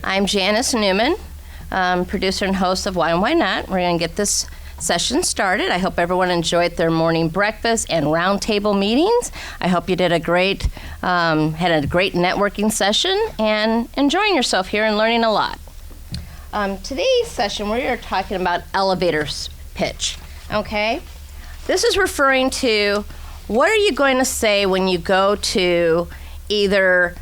I'm Janice Newman, producer and host of Why and Why Not. We're going to get this session started. I hope everyone enjoyed their morning breakfast and roundtable meetings. I hope you did had a great networking session and enjoying yourself here and learning a lot. Today's session, we are talking about elevator pitch, okay? This is referring to what are you going to say when you go to either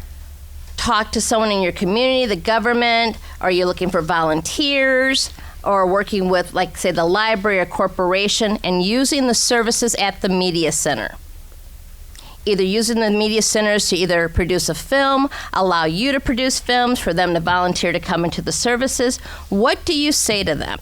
talk to someone in your community, the government, are you looking for volunteers, or working with, like, say, the library or corporation, and using the services at the media center. Either using the media centers to either produce a film, allow you to produce films, for them to volunteer to come into the services. What do you say to them?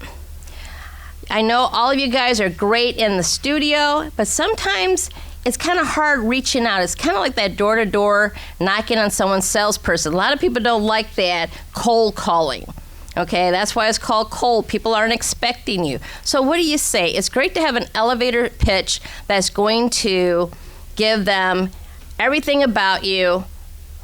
I know all of you guys are great in the studio, but sometimes it's kind of hard reaching out. It's kind of like that door-to-door knocking on someone's salesperson. A lot of people don't like that cold calling. Okay, that's why it's called cold. People aren't expecting you. So what do you say? It's great to have an elevator pitch that's going to give them everything about you,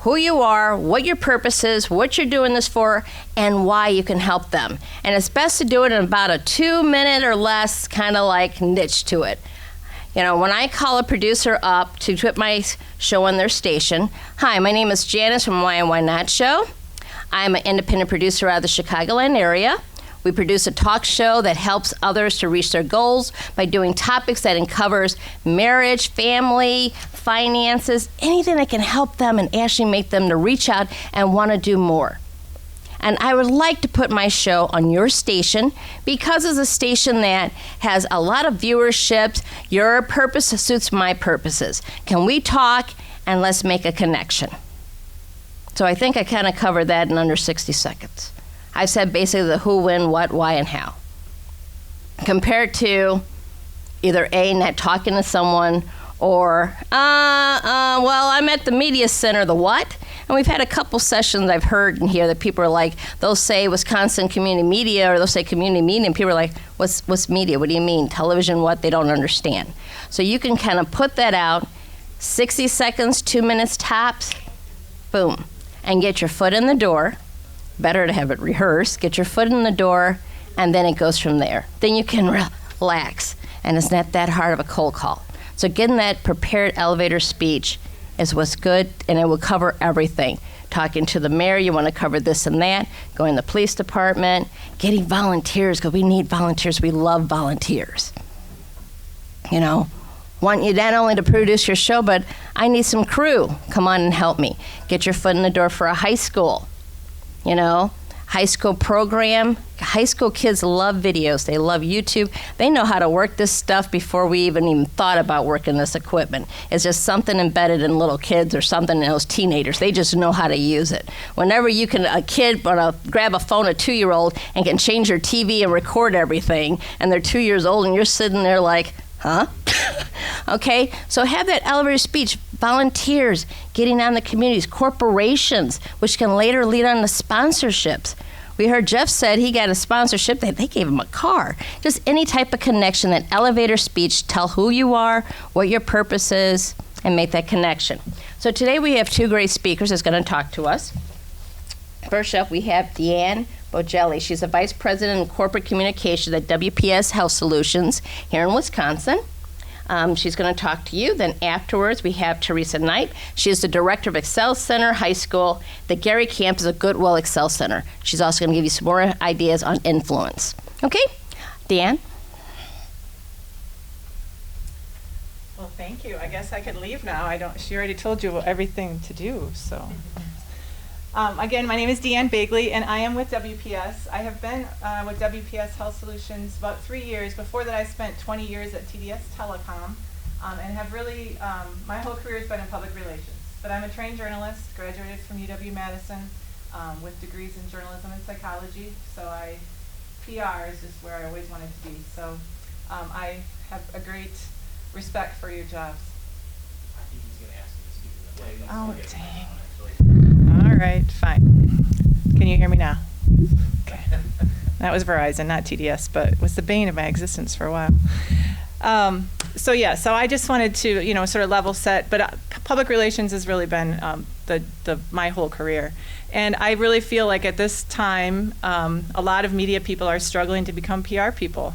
who you are, what your purpose is, what you're doing this for, and why you can help them. And it's best to do it in about a 2-minute or less kind of like niche to it. You know, when I call a producer up to put my show on their station, hi, my name is Janice from Why and Why Not Show. I'm an independent producer out of the Chicagoland area. We produce a talk show that helps others to reach their goals by doing topics that covers marriage, family, finances, anything that can help them and actually make them to reach out and want to do more. And I would like to put my show on your station because it's a station that has a lot of viewership. Your purpose suits my purposes. Can we talk and let's make a connection? So I think I kind of covered that in under 60 seconds. I said basically the who, when, what, why, and how. Compared to either A, not talking to someone, or, well, I'm at the media center, the what? And we've had a couple sessions I've heard in here that people are like, they'll say Wisconsin Community Media, or they'll say community media, and people are like, what's media? What do you mean? Television, what? They don't understand. So you can kind of put that out, 60 seconds, 2 minutes tops, boom. And get your foot in the door. Better to have it rehearsed. Get your foot in the door, and then it goes from there. Then you can relax, and it's not that hard of a cold call. So getting that prepared elevator speech is what's good, and it will cover everything. Talking to the mayor, you want to cover this and that. Going to the police department. Getting volunteers, because we need volunteers. We love volunteers. You know, want you not only to produce your show, but I need some crew. Come on and help me. Get your foot in the door for a high school. You know, high school program. High school kids love videos. They love YouTube. They know how to work this stuff before we even thought about working this equipment. It's just something embedded in little kids or something in those teenagers. They just know how to use it. Whenever you can, a kid grab a phone, a 2-year-old, and can change their TV and record everything, and they're 2 years old, and you're sitting there like, huh? Okay, so have that elevator speech. Volunteers, getting on the communities, corporations, which can later lead on to sponsorships. We heard Jeff said he got a sponsorship, they gave him a car. Just any type of connection, that elevator speech, tell who you are, what your purpose is, and make that connection. So today we have 2 great speakers that's going to talk to us. First up, we have Deanne Bogelli. She's the Vice President of Corporate Communications at WPS Health Solutions here in Wisconsin. She's going to talk to you. Then afterwards, we have Teresa Knight. She is the Director of Excel Center High School. The Gary campus of Goodwill Excel Center. She's also going to give you some more ideas on influence. Okay, Deanne? Well, thank you. I guess I could leave now. She already told you everything to do, so. Again, my name is Deanne Bagley, and I am with WPS. I have been with WPS Health Solutions about 3 years. Before that, I spent 20 years at TDS Telecom, and have really, my whole career has been in public relations. But I'm a trained journalist, graduated from UW-Madison with degrees in journalism and psychology. So PR is just where I always wanted to be. So I have a great respect for your jobs. I think he's going to ask you to speak. Oh, dang. All right, fine. Can you hear me now? Okay. That was Verizon, not TDS, but it was the bane of my existence for a while. So I just wanted to, sort of level set, but public relations has really been my whole career. And I really feel like at this time, a lot of media people are struggling to become PR people.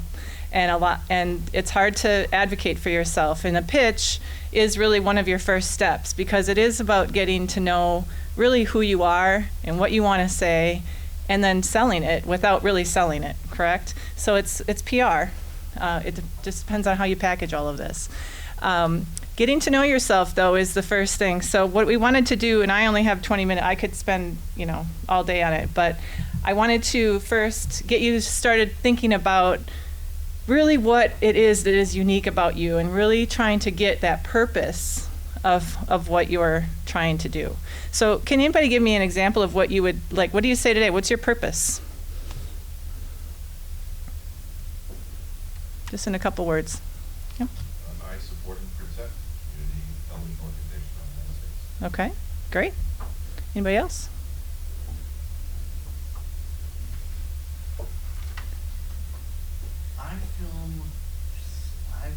And it's hard to advocate for yourself. And a pitch is really one of your first steps, because it is about getting to know really who you are and what you want to say, and then selling it without really selling it, correct? So it's PR. It just depends on how you package all of this. Getting to know yourself, though, is the first thing. So what we wanted to do, and I only have 20 minutes, I could spend, all day on it, but I wanted to first get you started thinking about really what it is that is unique about you, and really trying to get that purpose of what you're trying to do. So can anybody give me an example of what you would, like, what do you say today? What's your purpose? Just in a couple words. Yeah. I support and protect community television organizations on the United States. Okay, great. Anybody else? I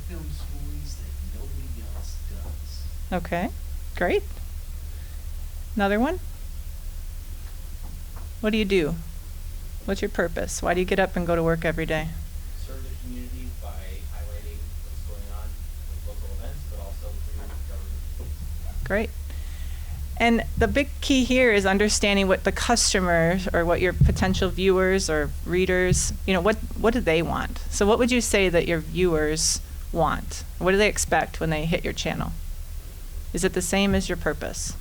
film stories that nobody else does. Okay, great. Another one? What do you do? What's your purpose? Why do you get up and go to work every day? Serve the community by highlighting what's going on with local events, but also through government. Great. And the big key here is understanding what the customers, or what your potential viewers or readers, what do they want? So what would you say that your viewers want? What do they expect when they hit your channel? Is it the same as your purpose?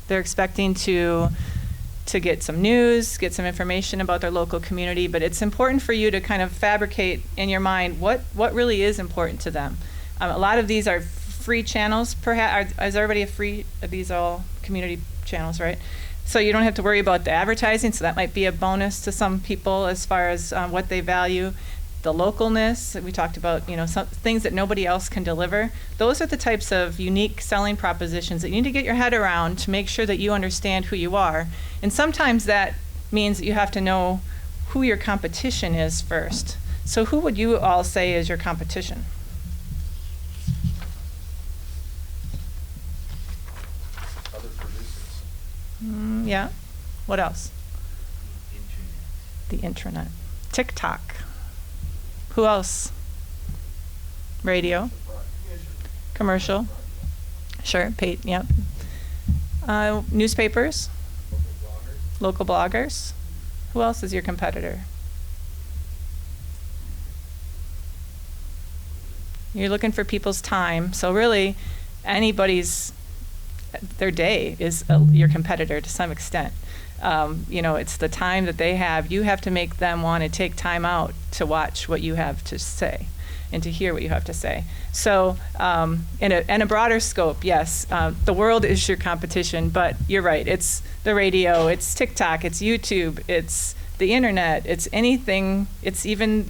They're expecting to get some news, get some information about their local community, but it's important for you to kind of fabricate in your mind what really is important to them. A lot of these are free channels, perhaps. Is everybody are these all community channels, right? So you don't have to worry about the advertising, so that might be a bonus to some people as far as what they value. The localness, we talked about, some things that nobody else can deliver. Those are the types of unique selling propositions that you need to get your head around to make sure that you understand who you are. And sometimes that means that you have to know who your competition is first. So who would you all say is your competition? Other producers. Yeah. What else? Internet. The intranet. TikTok. Who else? Radio. Commercial. Sure. Paid. Yep. Newspapers. Local bloggers. Who else is your competitor? You're looking for people's time. So really, their day is your competitor to some extent. It's the time that they have. You have to make them want to take time out to watch what you have to say and to hear what you have to say. So in a broader scope, yes, the world is your competition, but you're right. It's the radio, it's TikTok, it's YouTube, it's the internet, it's anything. It's even,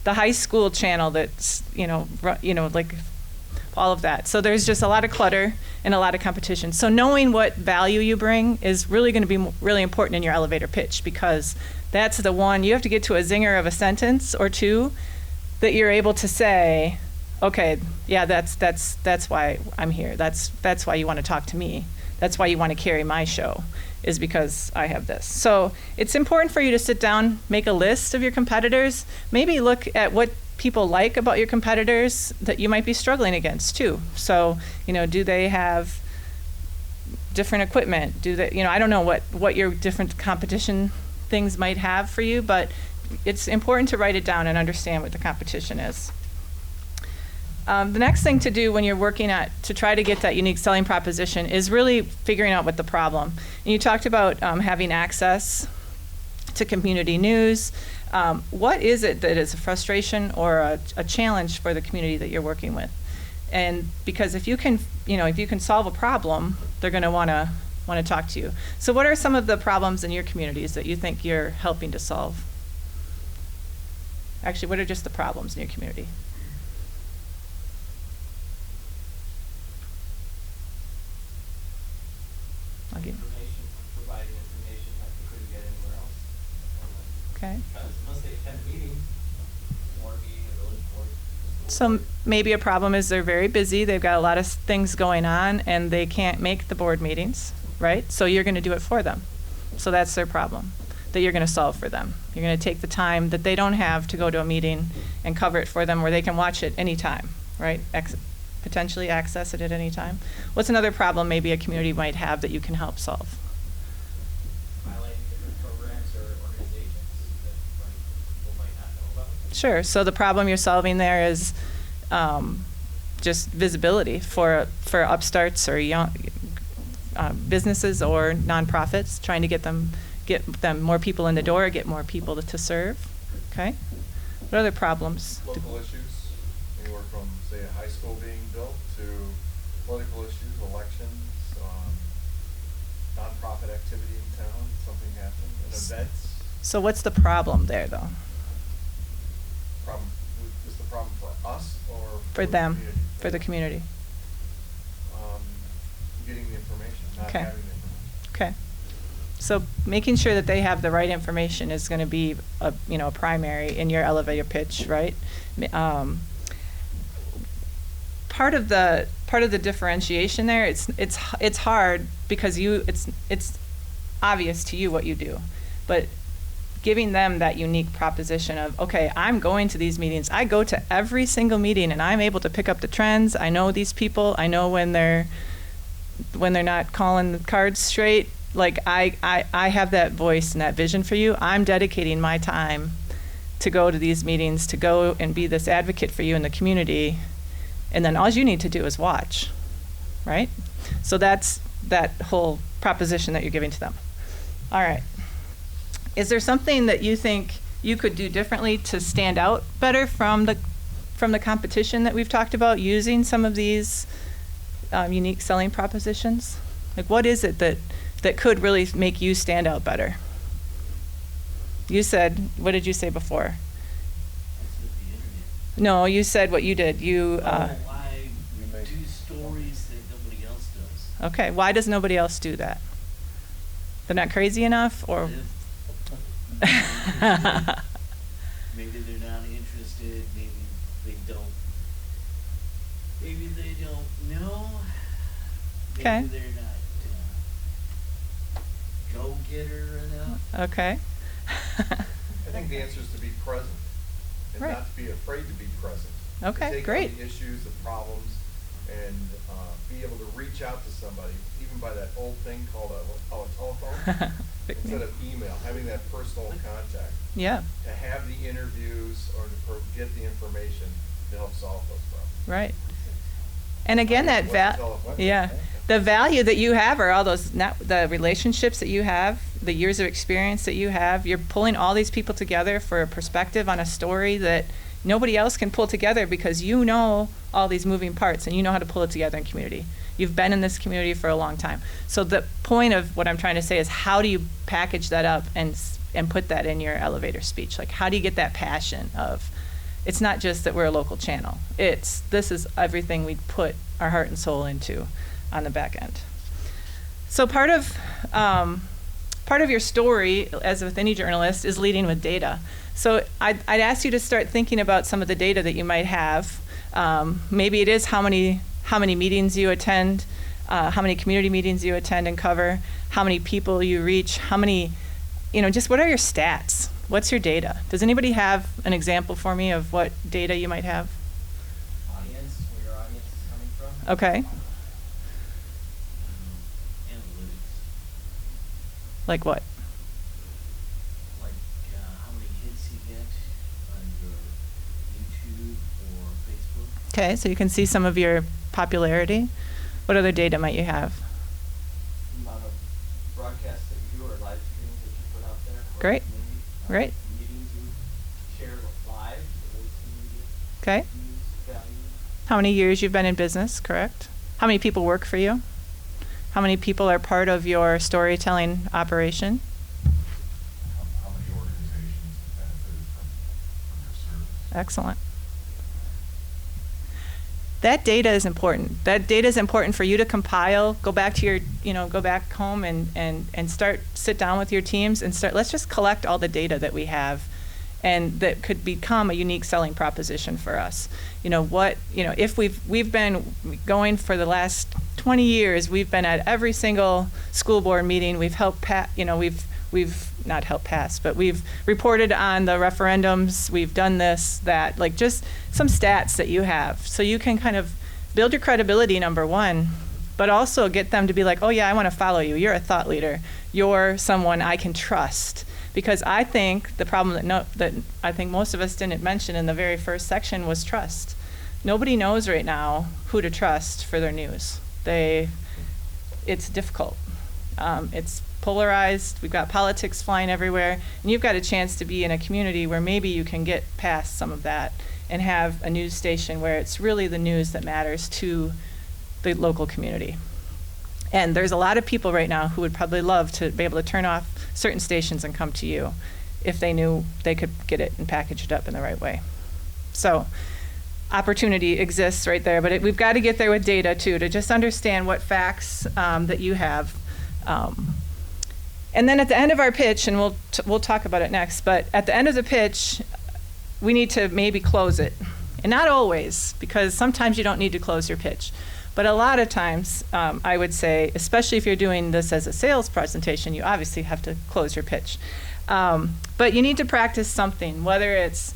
the high school channel that's, like all of that. So there's just a lot of clutter and a lot of competition. So knowing what value you bring is really going to be really important in your elevator pitch, because that's the one you have to get to a zinger of a sentence or two that you're able to say, okay, yeah, that's why I'm here. That's why you want to talk to me. That's why you want to carry my show, is because I have this. So it's important for you to sit down, make a list of your competitors, maybe look at what people like about your competitors that you might be struggling against too. So, do they have different equipment? Do they, I don't know what your different competition things might have for you, but it's important to write it down and understand what the competition is. The next thing to do when you're working to try to get that unique selling proposition is really figuring out what the problem. And you talked about having access to community news. What is it that is a frustration or a challenge for the community that you're working with? And because if you can solve a problem, they're going to want to talk to you. So what are some of the problems in your communities that you think you're helping to solve? Actually, what are just the problems in your community? Information, providing information like they couldn't get anywhere else. Okay. Because once they attend a meeting, or a meeting, a village board, So maybe a problem is they're very busy, they've got a lot of things going on, and they can't make the board meetings, right? So you're going to do it for them. So that's their problem that you're going to solve for them. You're going to take the time that they don't have to go to a meeting and cover it for them where they can watch it anytime, right? Potentially access it at any time. What's another problem maybe a community might have that you can help solve? Highlighting different programs or organizations that people might not know about. Sure. So the problem you're solving there is just visibility for upstarts or young businesses or nonprofits, trying to get them more people in the door, get more people to serve. Okay. What other problems? Local issues, anywhere from, say, a high school being built to political issues, elections, nonprofit activity in town, something happened, and events. So what's the problem there, though? Is the problem for us or For the them, community? for the community. Getting the information, not Okay. having the information. Okay. So making sure that they have the right information is going to be a primary in your elevator pitch, right? Part of the differentiation there, it's hard because it's obvious to you what you do, but giving them that unique proposition of, okay, I'm going to these meetings. I go to every single meeting and I'm able to pick up the trends. I know these people. I know when they're not calling the cards straight. Like I have that voice and that vision for you. I'm dedicating my time to go to these meetings, to go and be this advocate for you in the community. And then all you need to do is watch, right? So that's that whole proposition that you're giving to them. All right. Is there something that you think you could do differently to stand out better from the competition that we've talked about, using some of these unique selling propositions? Like, what is it that could really make you stand out better? You said, what did you say before? I said the internet. No, you said what you did. You. I do stories that nobody else does. Okay, why does nobody else do that? They're not crazy enough, or? Maybe they're not interested. Maybe they don't. Maybe they don't know. Maybe Okay. they're not go-getter enough. Okay. I think the answer is to be present and Right. not to be afraid to be present. Okay, To take great. on the issues, the problems, and be able to reach out to somebody, even by that old thing called a telephone, instead of email, having that personal contact. Yeah, To have the interviews or to get the information to help solve those problems. right. And again, I mean, what's the telephone? yeah, the value that you have are all those, the relationships that you have, the years of experience that you have. You're pulling all these people together for a perspective on a story that nobody else can pull together, because you know all these moving parts and you know how to pull it together in community. You've been in this community for a long time. So the point of what I'm trying to say is, how do you package that up and put that in your elevator speech? Like, how do you get that passion of, it's not just that we're a local channel. This is everything we put our heart and soul into on the back end. So part of your story, as with any journalist, is leading with data. So I'd ask you to start thinking about some of the data that you might have. Maybe it is how many meetings you attend, how many community meetings you attend and cover, how many people you reach, how many, just what are your stats? What's your data? Does anybody have an example for me of what data you might have? Audience, where your audience is coming from. Okay, Analytics. like what? Like how many hits you get on your YouTube or Facebook. Okay, so you can see some of your popularity. What other data might you have? Amount of broadcasts that you do or live streams that you put out there. for the Great. community. Great. Meetings you share live, release media, Okay. news, value. How many years you've been in business, correct? How many people work for you? How many people are part of your storytelling operation? How many organizations have benefited from your service? Excellent. That data is important. That data is important for you to compile, go back to your, go back home and sit down with your teams and let's just collect all the data that we have and that could become a unique selling proposition for us. If we've been going for the last 20 years, we've been at every single school board meeting. We've helped we've not helped pass, but we've reported on the referendums. We've done this, that, like just some stats that you have, so you can kind of build your credibility, number one, but also get them to be like, oh yeah, I want to follow you. You're a thought leader. You're someone I can trust. Because I think the problem that I think most of us didn't mention in the very first section was trust. Nobody knows right now who to trust for their news. It's difficult. It's polarized. We've got politics flying everywhere, and you've got a chance to be in a community where maybe you can get past some of that and have a news station where it's really the news that matters to the local community. And there's a lot of people right now who would probably love to be able to turn off certain stations and come to you if they knew they could get it and package it up in the right way. So opportunity exists right there, but we've got to get there with data too, to just understand what facts that you have. And then at the end of our pitch, and we'll talk about it next, but at the end of the pitch, we need to maybe close it. And not always, because sometimes you don't need to close your pitch. But a lot of times, I would say, especially if you're doing this as a sales presentation, you obviously have to close your pitch. But you need to practice something, whether it's,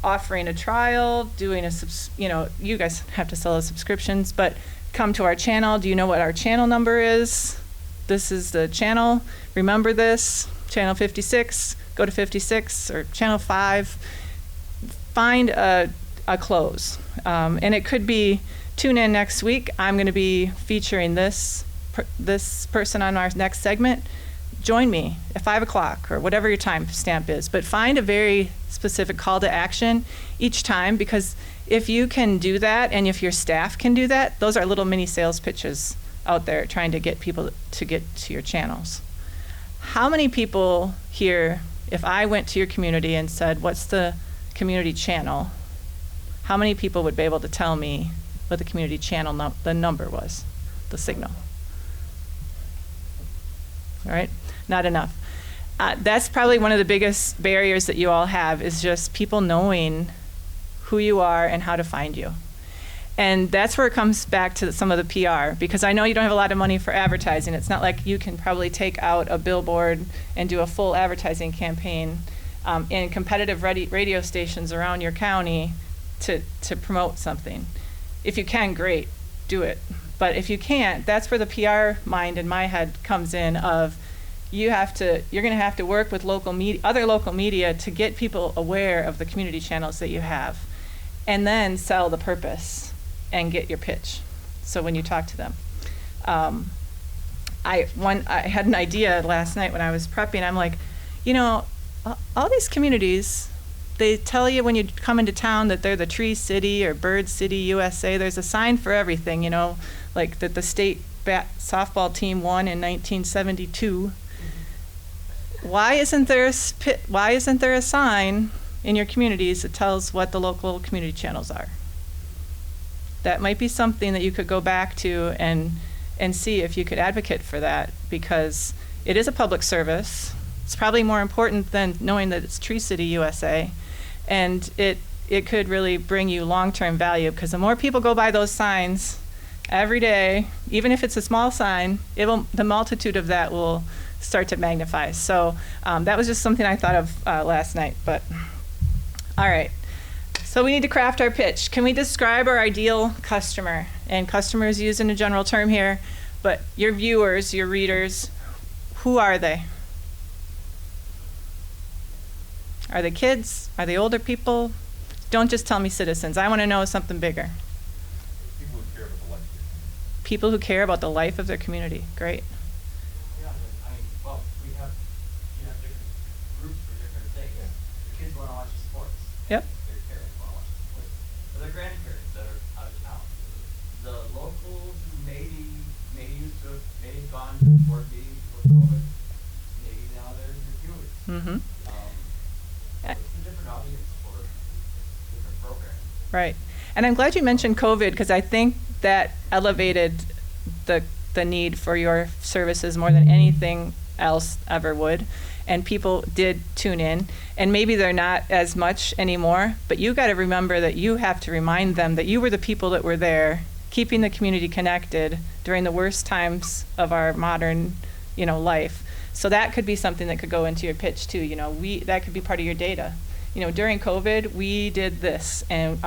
offering a trial, doing you guys have to sell subscriptions, but come to our channel. Do you know what our channel number is? This is the channel. Remember this, channel 56, go to 56, or channel 5. Find a close. And it could be, tune in next week. I'm going to be featuring this person on our next segment. Join me at 5 o'clock or whatever your time stamp is. But find a very specific call to action each time, because if you can do that and if your staff can do that, those are little mini sales pitches out there trying to get people to get to your channels. How many people here, if I went to your community and said, what's the community channel, how many people would be able to tell me what the community channel the number was, the signal? All right, not enough. That's probably one of the biggest barriers that you all have, is just people knowing who you are and how to find you. And that's where it comes back to some of the PR, because I know you don't have a lot of money for advertising. It's not like you can probably take out a billboard and do a full advertising campaign in competitive radio stations around your county to promote something. If you can, great, do it. But if you can't, that's where the PR mind in my head comes in of you're going to have to work with other local media to get people aware of the community channels that you have, and then sell the purpose and get your pitch. So when you talk to them, I had an idea last night when I was prepping. I'm like, all these communities, they tell you when you come into town that they're the Tree City or Bird City, USA. There's a sign for everything, like that the state softball team won in 1972. Why isn't there a sign in your communities that tells what the local community channels are? That might be something that you could go back to and see if you could advocate for that, because it is a public service. It's probably more important than knowing that it's Tree City, USA. And it could really bring you long-term value, because the more people go by those signs every day, even if it's a small sign, the multitude of that will start to magnify. So that was just something I thought of last night. But all right, so we need to craft our pitch. Can we describe our ideal customer? And customer is used in a general term here, but your viewers, your readers, who are they? Are they kids? Are they older people? Don't just tell me citizens. I want to know something bigger. People who care about the life of their community. Great. Yeah, well, you have different groups for different things. The kids want to watch sports. Yep. Their parents want to watch sports. Or their grandparents that are out of town. The locals who may have gone to board meetings before COVID, maybe now they're viewers. Mm-hmm. So it's a different audience for different programs. Right. And I'm glad you mentioned COVID, because I think that elevated the need for your services more than anything else ever would. And people did tune in, and maybe they're not as much anymore, but you got to remember that you have to remind them that you were the people that were there, keeping the community connected during the worst times of our modern, life. So that could be something that could go into your pitch too. That could be part of your data. During COVID, we did this, and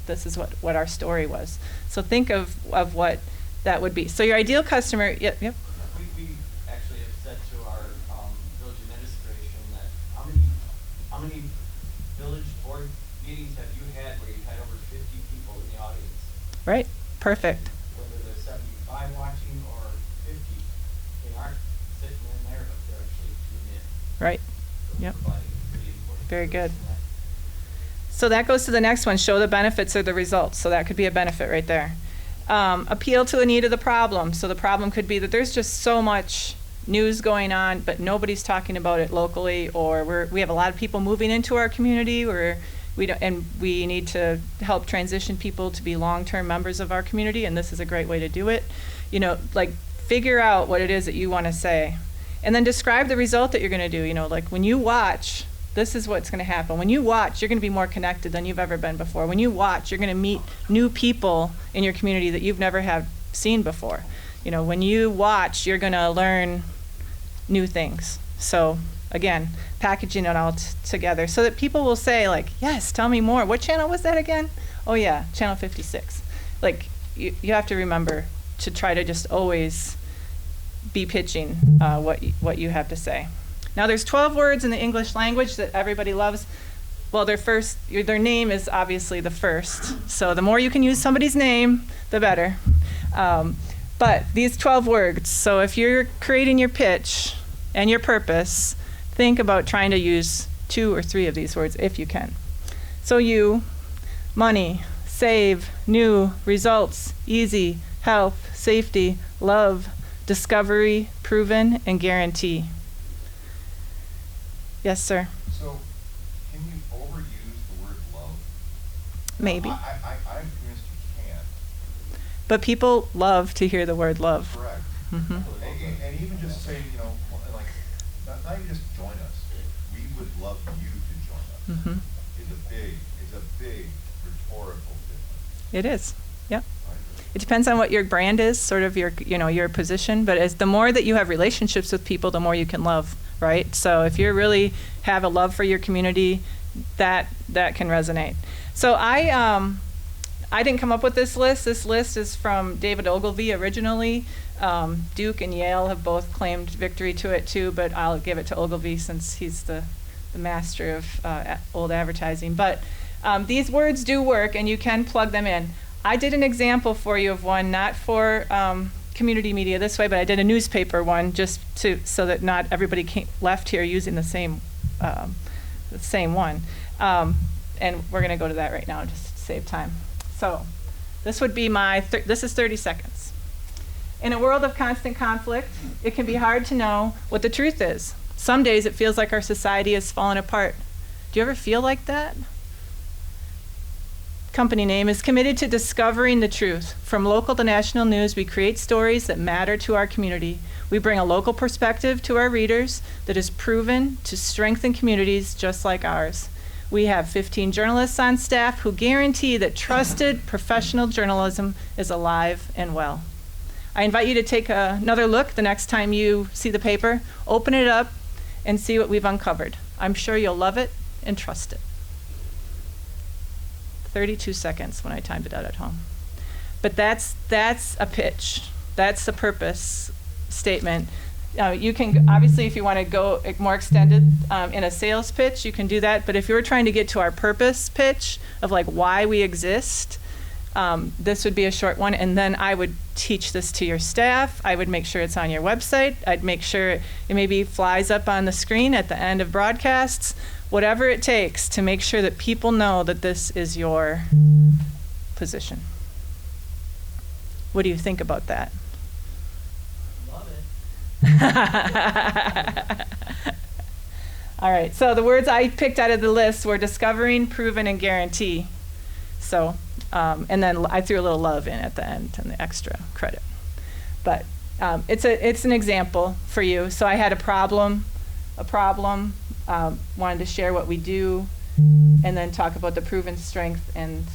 this is what our story was. So think of what that would be. So your ideal customer, yep. We actually have said to our village administration that how many village board meetings have you had where you had over 50 people in the audience? Right, perfect. Whether there's 75 watching or 50, they aren't sitting in there, but they're actually tuning in. Right, So yep. providing a pretty important Very good. service in that. So that goes to the next one, show the benefits or the results. So that could be a benefit right there. Appeal to a need of the problem. So the problem could be that there's just so much news going on, but nobody's talking about it locally, or we have a lot of people moving into our community, and we need to help transition people to be long-term members of our community, and this is a great way to do it. Figure out what it is that you want to say, and then describe the result that you're going to do. When you watch, this is what's going to happen. When you watch, you're going to be more connected than you've ever been before. When you watch, you're going to meet new people in your community that you've never have seen before. When you watch, you're going to learn new things. So again, packaging it all together so that people will say, yes, tell me more. What channel was that again? Oh yeah, channel 56. You have to remember to try to just always be pitching what you have to say. Now there's 12 words in the English language that everybody loves. Well, their name is obviously the first. So the more you can use somebody's name, the better. But these 12 words, so if you're creating your pitch and your purpose, think about trying to use 2 or 3 of these words if you can. So you, money, save, new, results, easy, health, safety, love, discovery, proven, and guarantee. Yes, sir. So, can you overuse the word love? Maybe. I'm convinced you can. But people love to hear the word love. Correct. Mm-hmm. And even just saying, not even just join us. We would love you to join us. Mm-hmm. Is a big rhetorical difference. It is. Yep. Right? It depends on what your brand is, sort of your position. But as the more that you have relationships with people, the more you can love, right? So if you really have a love for your community, that can resonate. So I didn't come up with this list. This list is from David Ogilvy originally. Duke and Yale have both claimed victory to it too, but I'll give it to Ogilvy since he's the master of old advertising. But these words do work, and you can plug them in. I did an example for you of one, not for community media this way, but I did a newspaper one just so that not everybody left here using the same one. And we're going to go to that right now just to save time. So this would be this is 30 seconds. In a world of constant conflict, it can be hard to know what the truth is. Some days it feels like our society has fallen apart. Do you ever feel like that? Company name is committed to discovering the truth. From local to national news, we create stories that matter to our community. We bring a local perspective to our readers that is proven to strengthen communities just like ours. We have 15 journalists on staff who guarantee that trusted professional journalism is alive and well. I invite you to take another look the next time you see the paper. Open it up and see what we've uncovered. I'm sure you'll love it and trust it. 32 seconds when I timed it out at home. But that's a pitch. That's the purpose statement. You can, obviously, if you want to go more extended in a sales pitch, you can do that. But if you're trying to get to our purpose pitch of why we exist, this would be a short one. And then I would teach this to your staff. I would make sure it's on your website. I'd make sure it maybe flies up on the screen at the end of broadcasts. Whatever it takes to make sure that people know that this is your position. What do you think about that? Love it. All right, so the words I picked out of the list were discovering, proven, and guarantee. So, and then I threw a little love in at the end and the extra credit. But it's an example for you. So I had a problem, wanted to share what we do, and then talk about the proven strength and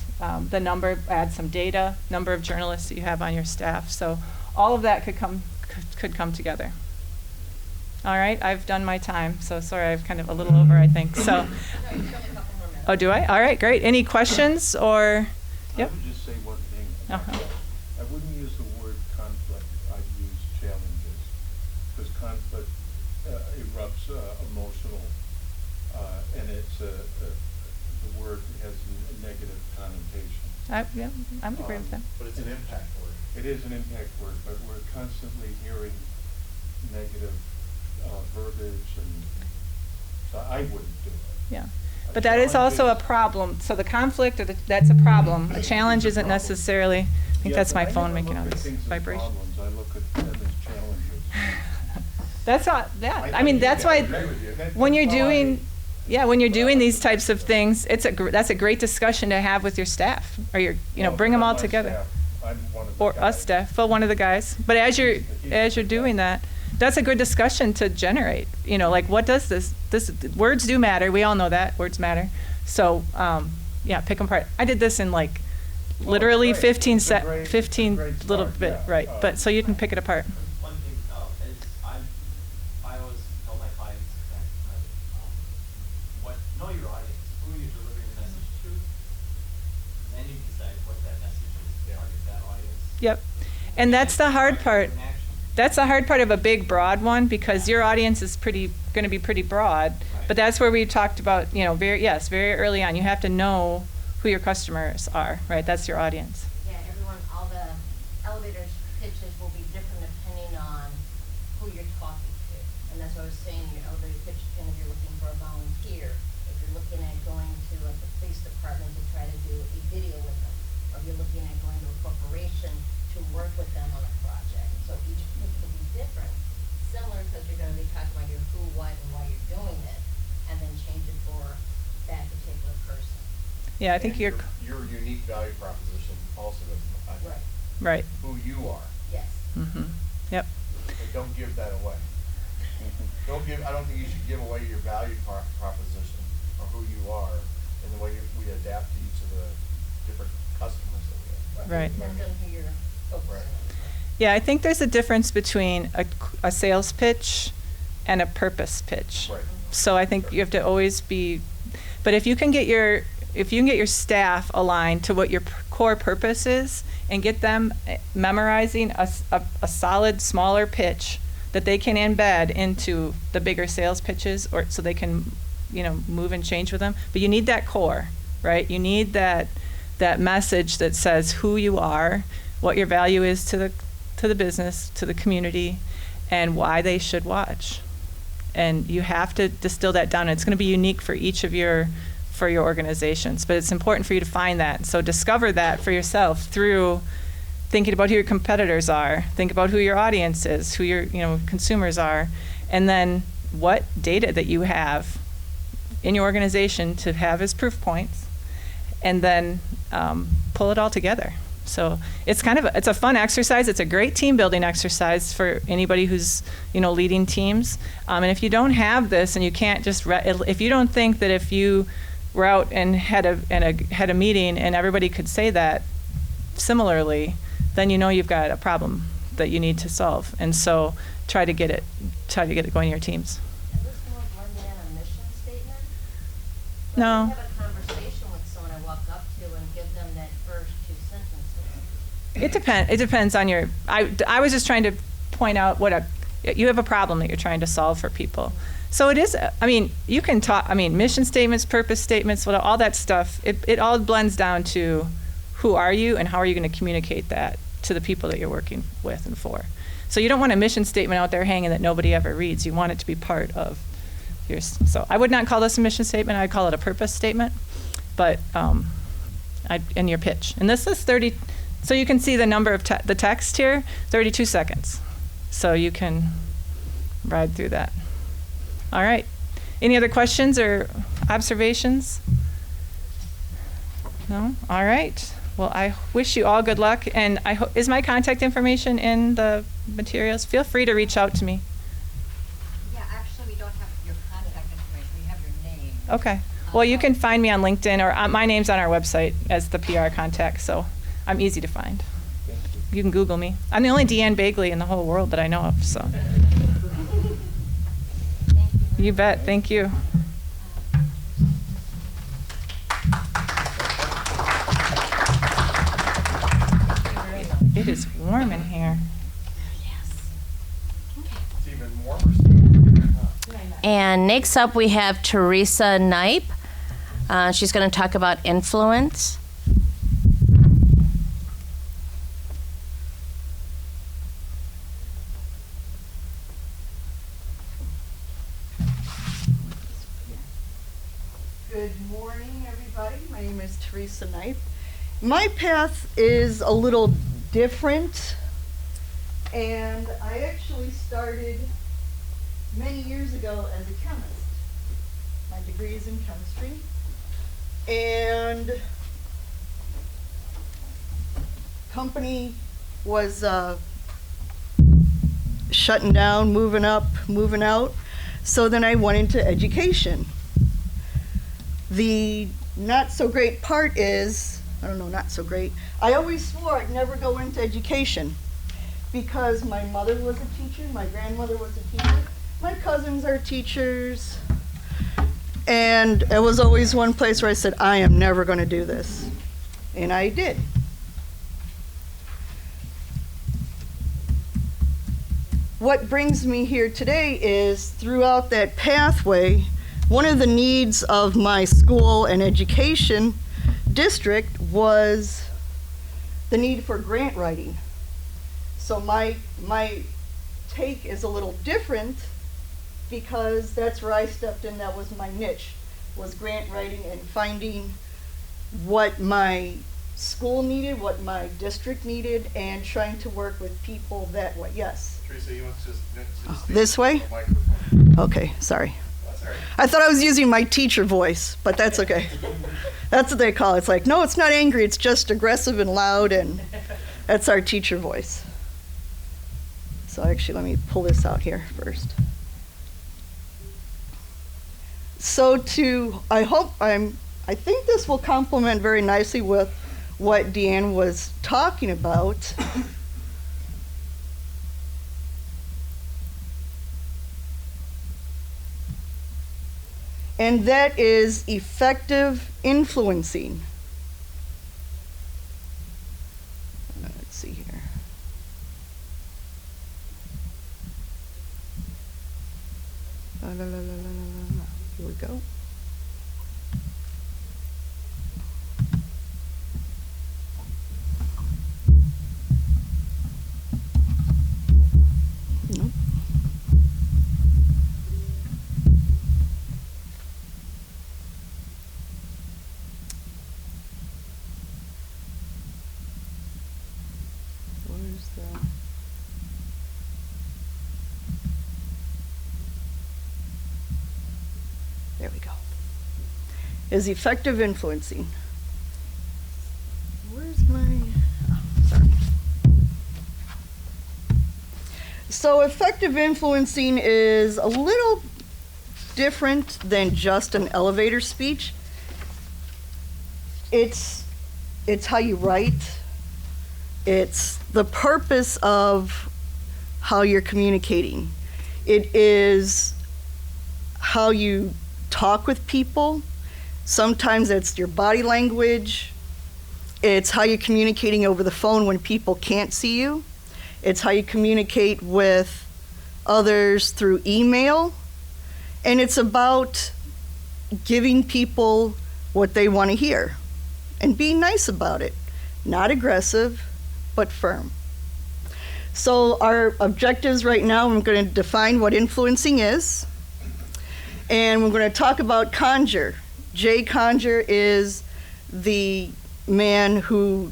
the number, add some data, number of journalists that you have on your staff. So all of that could come together. All right, I've done my time, so sorry, I've kind of a little over, I think. So, oh, do I? All right, great. Any questions or? Yep. I would just say one thing. I wouldn't use the word conflict. I'd use challenges, because conflict erupts emotional, and it's the word has a negative connotation. Yeah, I would agree with that. But it's an impact word. It is an impact word, but we're constantly hearing negative verbiage, and so I wouldn't do it. Yeah. But that is also a problem. So the conflict, that's a problem. A challenge isn't necessarily, I think that's my phone making all these vibrations. I look at them as challenges. That's not, yeah, I mean, that's why, when you're doing, when you're doing these types of things, that's a great discussion to have with your staff, or bring them all together. I'm one of the Or guys. us staff, well, one of the guys. But as you're doing that, that's a good discussion to generate. Like, what does this words do matter. We all know that words matter. So pick them apart. I did this in like literally it's great. 15 It's a great- 15 it's a great little start, bit, yeah. right? But so you can pick it apart. One thing is I always tell my clients that know your audience, who you're delivering the message to, and then you decide what that message is to target that audience. Yep. And that's the hard part. In action. That's the hard part of a big, broad one, because your audience is going to be pretty broad. Right. But that's where we talked about, very early on. You have to know who your customers are, right? That's your audience. Yeah, all the elevators pitches will be different depending on who you're talking to. And that's what I was saying, your elevator pitch is going to be looking for a volunteer. If you're looking at going to the police department to try to do a video with them, or if you're looking at going to a corporation to work with them on a project. So each pitch will be different, similar because you're going to be talking about your who, what, and why you're doing it, and then change it for that particular person. Yeah, I think And your your unique value proposition also doesn't right. who you are. Yes. Mm-hmm. Yep. But don't give that away. I don't think you should give away your value proposition or who you are in the way we adapt to each of the different customers that we have. Right. Depends on who you're focusing Right. on. Yeah, I think there's a difference between a sales pitch and a purpose pitch. Right. So I think you have to always be, but if you can get your staff aligned to what your core purpose is and get them memorizing a solid, smaller pitch that they can embed into the bigger sales pitches, or so they can, move and change with them. But you need that core, right? You need that message that says who you are, what your value is to the business, to the community, and why they should watch. And you have to distill that down. It's going to be unique for each of your organizations, but it's important for you to find that. So discover that for yourself through thinking about who your competitors are, think about who your audience is, who your consumers are, and then what data that you have in your organization to have as proof points, and then pull it all together. So it's it's a fun exercise. It's a great team building exercise for anybody who's leading teams. And if you don't have this, and you can't just if you don't think that if you were out and had a meeting and everybody could say that similarly, then you've got a problem that you need to solve. And so try to get it going in your teams. Is this more blended in a mission statement? No. Like, have a conversation with someone I walk up to and give them that first 2 sentences. It depends on your. I was just trying to point out you have a problem that you're trying to solve for people. So it is. You can talk. Mission statements, purpose statements, all that stuff. It all blends down to who are you and how are you going to communicate that to the people that you're working with and for. So you don't want a mission statement out there hanging that nobody ever reads. You want it to be part of yours. So I would not call this a mission statement. I'd call it a purpose statement. But in your pitch, and this is 30. So you can see the number of the text here, 32 seconds. So you can ride through that. All right. Any other questions or observations? No? All right. Well, I wish you all good luck, and is my contact information in the materials? Feel free to reach out to me. Yeah, actually, we don't have your contact information. We have your name. Okay. Well, you can find me on LinkedIn, or my name's on our website as the PR contact, so I'm easy to find. Thank you. You can Google me. I'm the only Deanne Bagley in the whole world that I know of, so. You bet. Thank you. It is warm in here. It's even warmer. And next up, we have Teresa Knipe. She's going to talk about influence. Good morning, everybody. My name is Teresa Knipe. My path is a little different, and I actually started many years ago as a chemist. My degree is in chemistry, and company was shutting down, moving up, moving out, so then I went into education. The not so great part is, I don't know, not so great. I always swore I'd never go into education because my mother was a teacher, my grandmother was a teacher, my cousins are teachers, and it was always one place where I said, I am never going to do this. And I did. What brings me here today is throughout that pathway, one of the needs of my school and education district was the need for grant writing. So my take is a little different because that's where I stepped in. That was my niche, was grant writing and finding what my school needed, what my district needed, and trying to work with people that way. Yes? Teresa, you want to just This way? the microphone. Okay, sorry. That's all right. I thought I was using my teacher voice, but that's okay. That's what they call it. It's like, no, it's not angry, it's just aggressive and loud, and that's our teacher voice. So actually, let me pull this out here first. So I think this will complement very nicely with what Deanne was talking about. And that is effective influencing. Let's see here. Here we go. Nope. Where's the... There we go. Is effective influencing. Where's my... Oh, sorry. So effective influencing is a little different than just an elevator speech. It's how you write. It's the purpose of how you're communicating. It is how you talk with people. Sometimes it's your body language. It's how you're communicating over the phone when people can't see you. It's how you communicate with others through email. And it's about giving people what they want to hear and being nice about it. Not aggressive, but firm. So our objectives right now, I'm going to define what influencing is. And we're going to talk about Conjure. Jay Conjure is the man who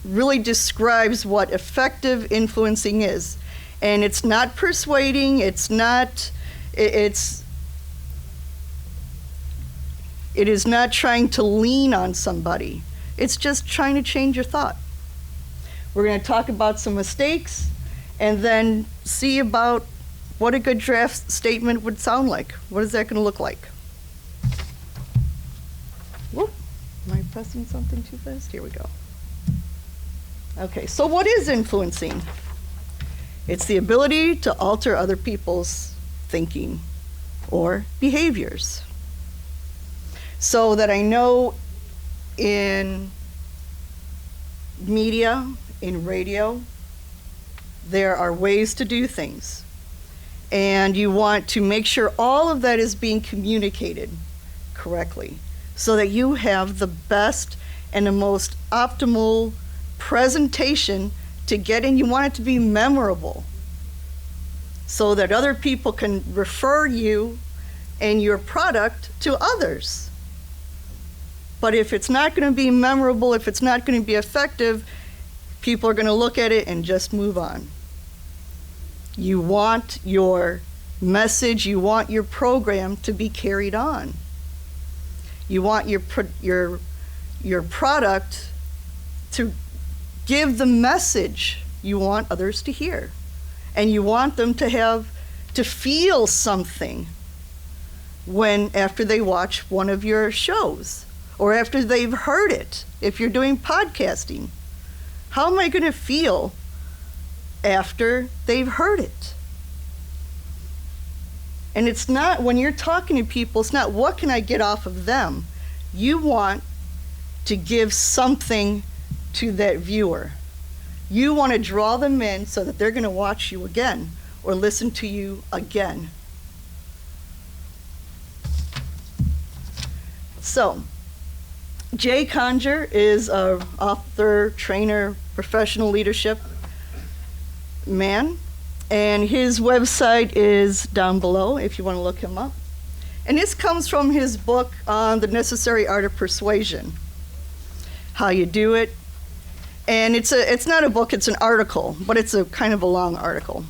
really describes what effective influencing is. And it's not persuading, it is not trying to lean on somebody. It's just trying to change your thought. We're going to talk about some mistakes and then see about what a good draft statement would sound like. What is that going to look like? Whoop, am I pressing something too fast? Here we go. Okay, so what is influencing? It's the ability to alter other people's thinking or behaviors. So that I know in media, in radio, there are ways to do things. And you want to make sure all of that is being communicated correctly so that you have the best and the most optimal presentation to get in. You want it to be memorable so that other people can refer you and your product to others. But if it's not going to be memorable, if it's not going to be effective, people are going to look at it and just move on. You want your message, you want your program to be carried on. You want your product to give the message you want others to hear. And you want them to feel something after they watch one of your shows or after they've heard it. If you're doing podcasting, how am I going to feel after they've heard it? And it's not, when you're talking to people, it's not what can I get off of them. You want to give something to that viewer. You want to draw them in so that they're going to watch you again or listen to you again. So, Jay Conger is an author, trainer, professional leadership man, and his website is down below if you want to look him up. And this comes from his book on the necessary art of persuasion, how you do it. And it's not a book, it's an article, but it's a kind of a long article.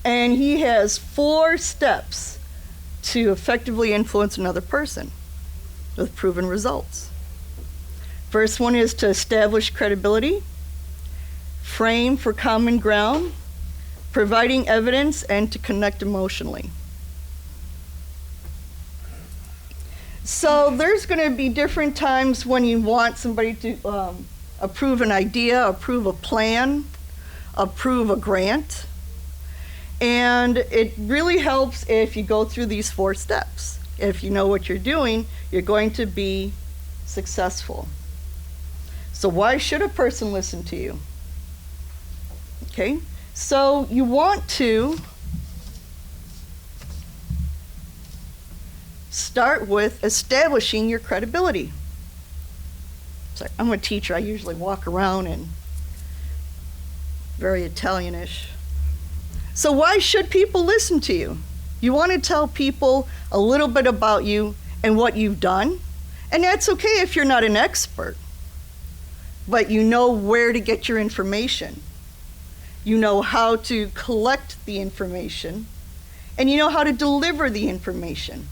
And he has 4 steps to effectively influence another person with proven results. First one is to establish credibility, frame for common ground, providing evidence, and to connect emotionally. So there's going to be different times when you want somebody to approve an idea, approve a plan, approve a grant. And it really helps if you go through these 4 steps. If you know what you're doing, you're going to be successful. So why should a person listen to you? Okay, so you want to start with establishing your credibility. So I'm a teacher, I usually walk around and very Italianish. So why should people listen to you? You want to tell people a little bit about you and what you've done, and that's okay if you're not an expert, but you know where to get your information. You know how to collect the information, and you know how to deliver the information.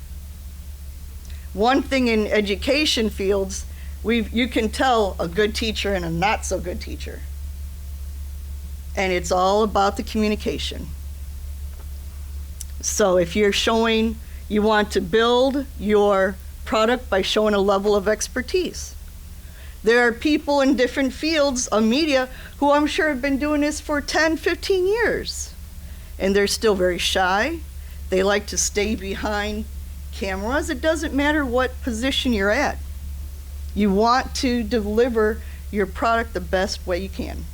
One thing in education fields, you can tell a good teacher and a not so good teacher. And it's all about the communication. So if you're showing, you want to build your product by showing a level of expertise. There are people in different fields of media who I'm sure have been doing this for 10, 15 years. And they're still very shy. They like to stay behind cameras. It doesn't matter what position you're at. You want to deliver your product the best way you can.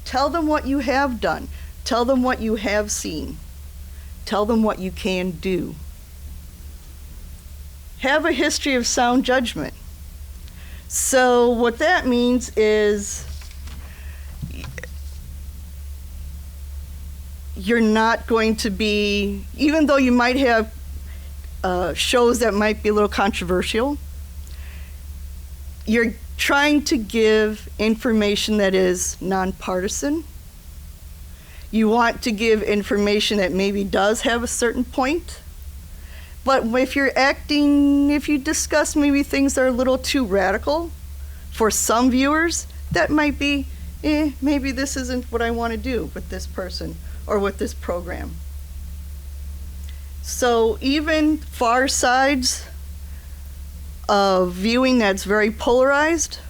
Tell them what you have done. Tell them what you have seen. Tell them what you can do. Have a history of sound judgment. So what that means is you're not going to be, even though you might have shows that might be a little controversial, you're trying to give information that is nonpartisan. You want to give information that maybe does have a certain point. But if you discuss maybe things that are a little too radical, For some viewers, that might be, maybe this isn't what I want to do with this person or with this program. So even far sides of viewing that's very polarized,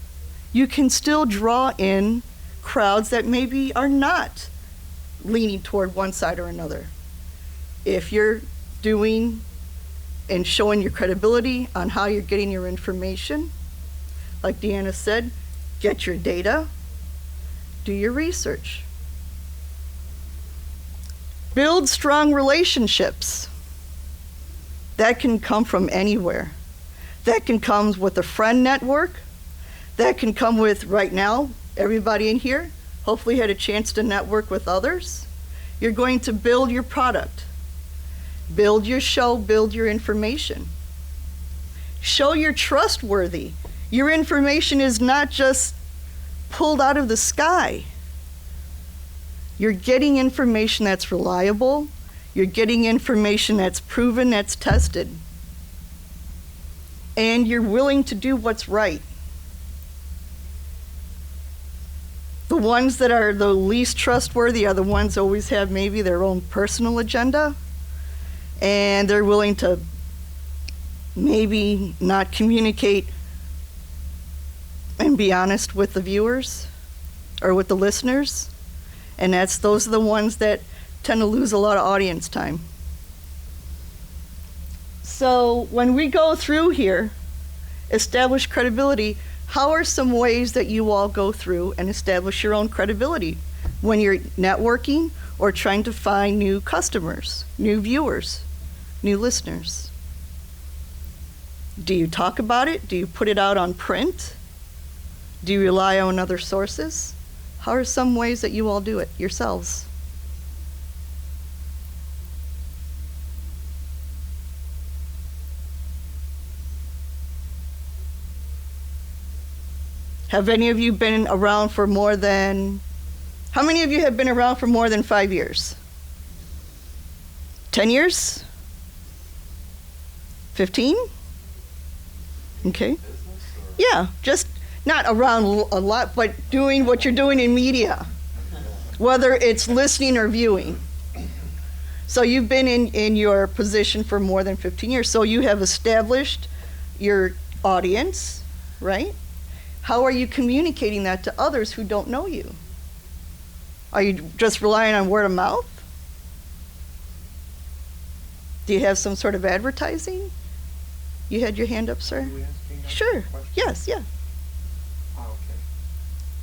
you can still draw in crowds that maybe are not leaning toward one side or another. If you're doing and showing your credibility on how you're getting your information, like Deanna said, get your data, do your research. Build strong relationships. That can come from anywhere. That can come with a friend network. That can come with, right now, everybody in here hopefully had a chance to network with others. You're going to build your product. Build your show, build your information. Show you're trustworthy. Your information is not just pulled out of the sky. You're getting information that's reliable. You're getting information that's proven, that's tested. And you're willing to do what's right. The ones that are the least trustworthy are the ones that always have maybe their own personal agenda, and they're willing to maybe not communicate and be honest with the viewers or with the listeners. And those are the ones that tend to lose a lot of audience time. So when we go through here, establish credibility, how are some ways that you all go through and establish your own credibility when you're networking or trying to find new customers, new viewers, new listeners? Do you talk about it? Do you put it out on print? Do you rely on other sources? How are some ways that you all do it yourselves? Have any of you been around for more than, how many of you have been around for more than 5 years? 10 years? 15? Okay. Yeah, just not around a lot, but doing what you're doing in media, whether it's listening or viewing. So you've been in your position for more than 15 years, so you have established your audience, right? How are you communicating that to others who don't know you? Are you just relying on word of mouth? Do you have some sort of advertising? You had your hand up, sir? Are you asking us Sure. a question? Yes, yeah. Okay.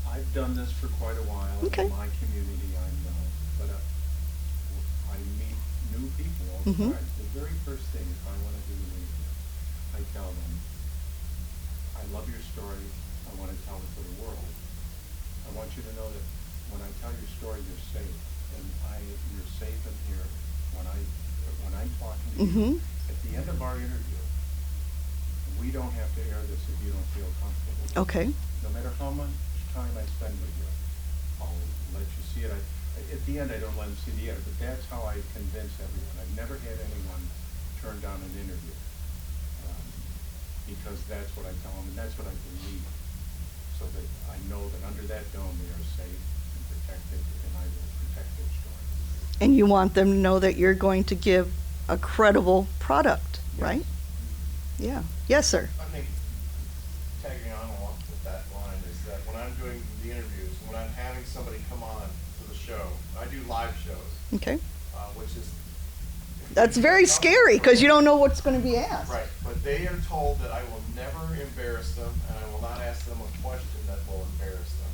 I've done this for quite a while. Okay. In my community, I know. But I meet new people all the Mhm. time. The very first thing, if I want to do an interview, I tell them, I love your story. I want to tell it to the world. I want you to know that when I tell your story, you're safe. And you're safe in here when I'm talking to Mhm. you. At the end of our interview, we don't have to air this if you don't feel comfortable. Okay. No matter how much time I spend with you, I'll let you see it. At the end, I don't let them see the end, but that's how I convince everyone. I've never had anyone turn down an interview, because that's what I tell them, and that's what I believe, so that I know that under that dome they are safe and protected, and I will protect their story. And you want them to know that you're going to give a credible product, right? Yeah. Yes, sir. I think tagging on along with that line is that when I'm doing the interviews, when I'm having somebody come on to the show, I do live shows, Okay. which is That's very scary because you don't know what's going to be asked. right. But they are told that I will never embarrass them, and I will not ask them a question that will embarrass them.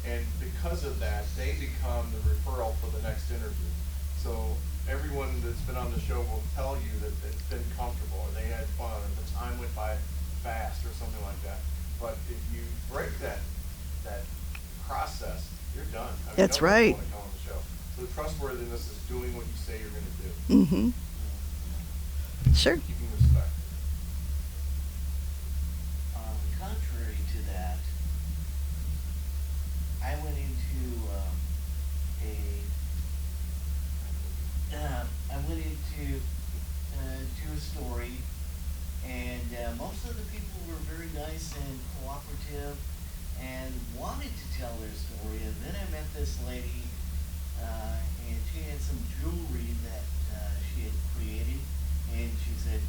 And because of that, they become the referral for the next interview. So everyone that's been on the show will tell you that it's been comfortable, or they had fun, or the time went by fast, or something like that. But if you break that process, you're done. I mean, That's nobody right. wanna go on the show. So trustworthiness is doing what you say you're going to do, Mm-hmm. Sure. keeping respect. Contrary to that, I went into do a story, and most of the people were very nice and cooperative, and wanted to tell their story, and then I met this lady, and she had some jewelry that she had created, and she said,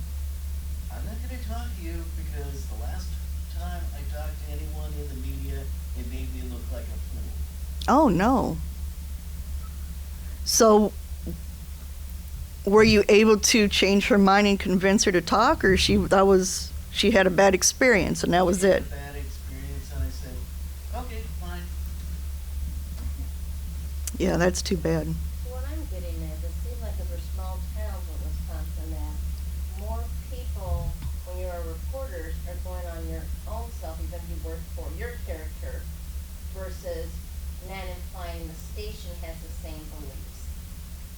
I'm not going to talk to you because the last time I talked to anyone in the media, it made me look like a fool. Oh, no. So, were you able to change her mind and convince her to talk, or she had a bad experience and that was I had it? a bad experience, and I said, okay, fine. Yeah, that's too bad. So what I'm getting at, it seems like we're small towns in Wisconsin that more people, when you're a reporter, are going on your own self, even if you work for your character, versus not implying the station has the same beliefs.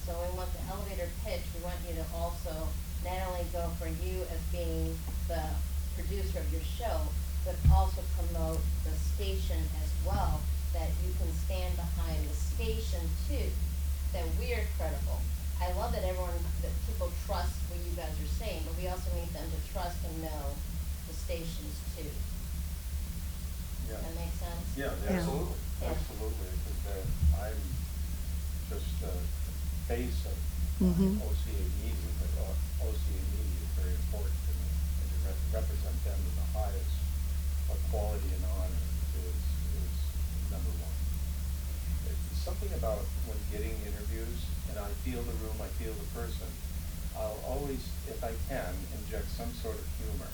So we want the elevator pitch, we want you to also not only go for you as being the producer of your show, but also promote the station as well, that you can stand behind the station too, that we are credible. I love that that people trust what you guys are saying, but we also need them to trust and know the stations too. Yeah. That make sense? Yeah, Yeah. absolutely, Yeah. absolutely, because I'm just a face of Mhm. OCA media, but OCA media is very important to me, and to represent them to the highest of quality and honor is number one. It's something about when getting interviews, and I feel the room, I feel the person, I'll always, if I can, inject some sort of humor,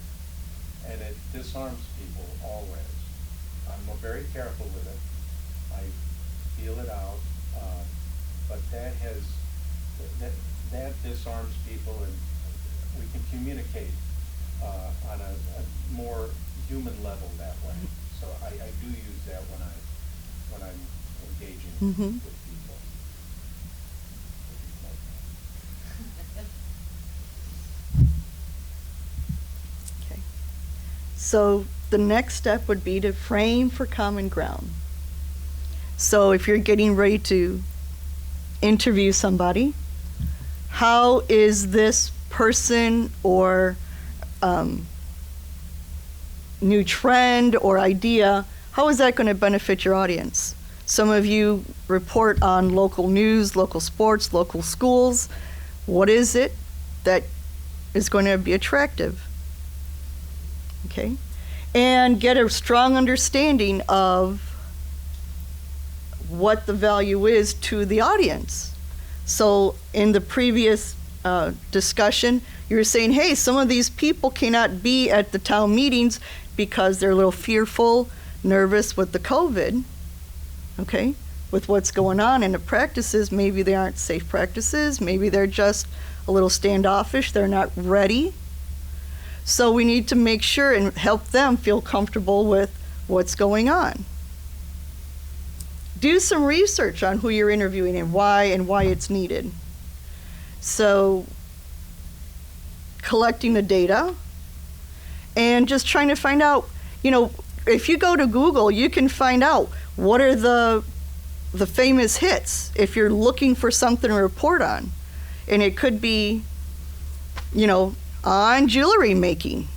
and it disarms people always. I'm very careful with it. I feel it out, but that disarms people, and we can communicate on a more human level that way. So I do use that when I'm engaging Mhm. with people. Okay. So the next step would be to frame for common ground. So if you're getting ready to interview somebody, how is this person or new trend or idea, how is that going to benefit your audience? Some of you report on local news, local sports, local schools. What is it that is going to be attractive? Okay? And get a strong understanding of what the value is to the audience. So in the previous discussion, you were saying, hey, some of these people cannot be at the town meetings because they're a little fearful, nervous with the COVID, okay, with what's going on. And the practices, maybe they aren't safe practices, maybe they're just a little standoffish, they're not ready. So we need to make sure and help them feel comfortable with what's going on. Do some research on who you're interviewing and why it's needed. So collecting the data and just trying to find out, if you go to Google, you can find out what are the famous hits if you're looking for something to report on. And it could be, on jewelry making.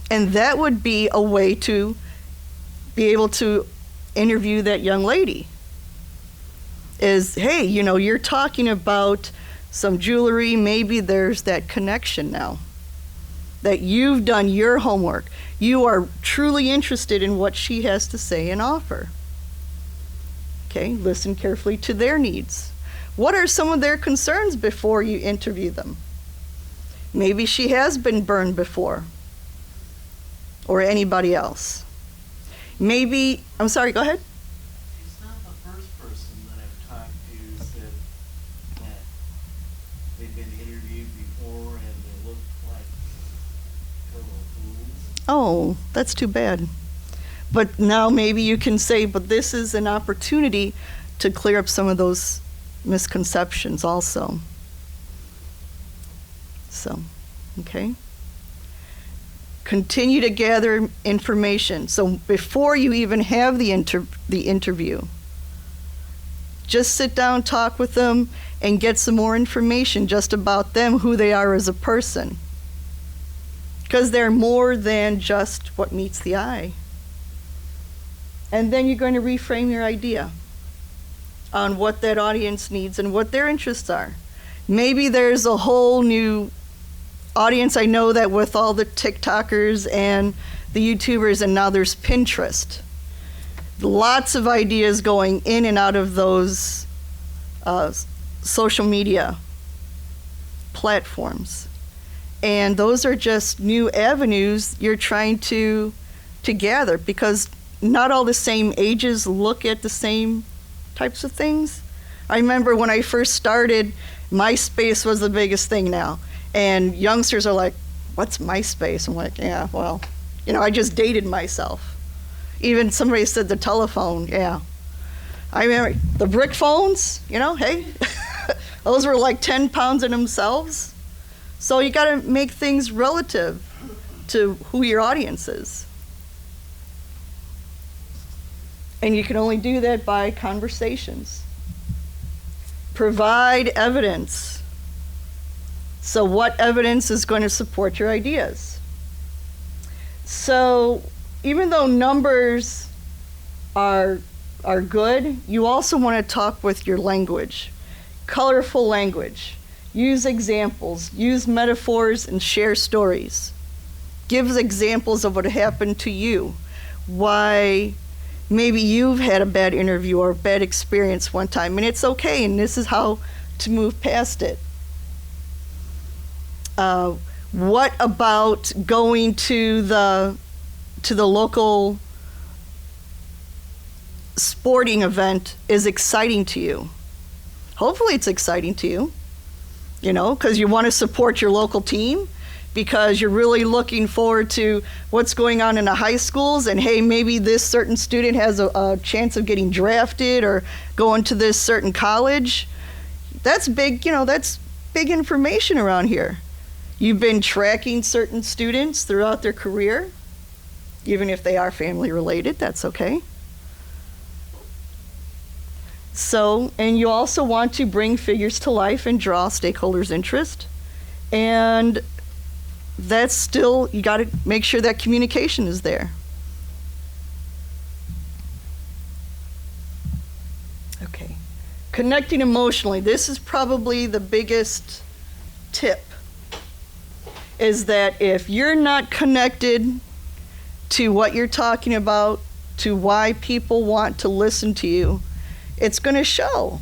And that would be a way to be able to interview that young lady. Is, hey, you're talking about some jewelry, maybe there's that connection now. That you've done your homework. You are truly interested in what she has to say and offer. Okay, listen carefully to their needs. What are some of their concerns before you interview them? Maybe she has been burned before, or anybody else. Maybe, I'm sorry, go ahead. She's not the first person that I've talked to said that they've been interviewed before and they look like total fools. Oh, that's too bad. But now maybe you can say, but this is an opportunity to clear up some of those misconceptions also. So, okay. Continue to gather information. So before you even have the interview, just sit down, talk with them, and get some more information just about them, who they are as a person. Because they're more than just what meets the eye. And then you're going to reframe your idea on what that audience needs and what their interests are. Maybe there's a whole new audience. I know that with all the TikTokers and the YouTubers, and now there's Pinterest. Lots of ideas going in and out of those social media platforms. And those are just new avenues you're trying to gather, because not all the same ages look at the same types of things. I remember when I first started, MySpace was the biggest thing now. And youngsters are like, what's MySpace? I'm like, yeah, well, you know, I just dated myself. Even somebody said the telephone, yeah. I remember the brick phones, you know, hey, those were like 10 pounds in themselves. So you got to make things relative to who your audience is. And you can only do that by conversations. Provide evidence. So what evidence is going to support your ideas? So even though numbers are good, you also want to talk with your language. Colorful language. Use examples, use metaphors, and share stories. Give examples of what happened to you. Why maybe you've had a bad interview or a bad experience one time, and it's okay, and this is how to move past it. What about going to the local sporting event is exciting to you? Hopefully it's exciting to you, you know, because you want to support your local team, because you're really looking forward to what's going on in the high schools, and hey, maybe this certain student has a chance of getting drafted or going to this certain college. That's big, you know, that's big information around here. You've been tracking certain students throughout their career, even if they are family related, that's okay. So, and you also want to bring figures to life and draw stakeholders' interest. And that's still, you got to make sure that communication is there. Okay. Connecting emotionally. This is probably the biggest tip, is that if you're not connected to what you're talking about, to why people want to listen to you, it's going to show.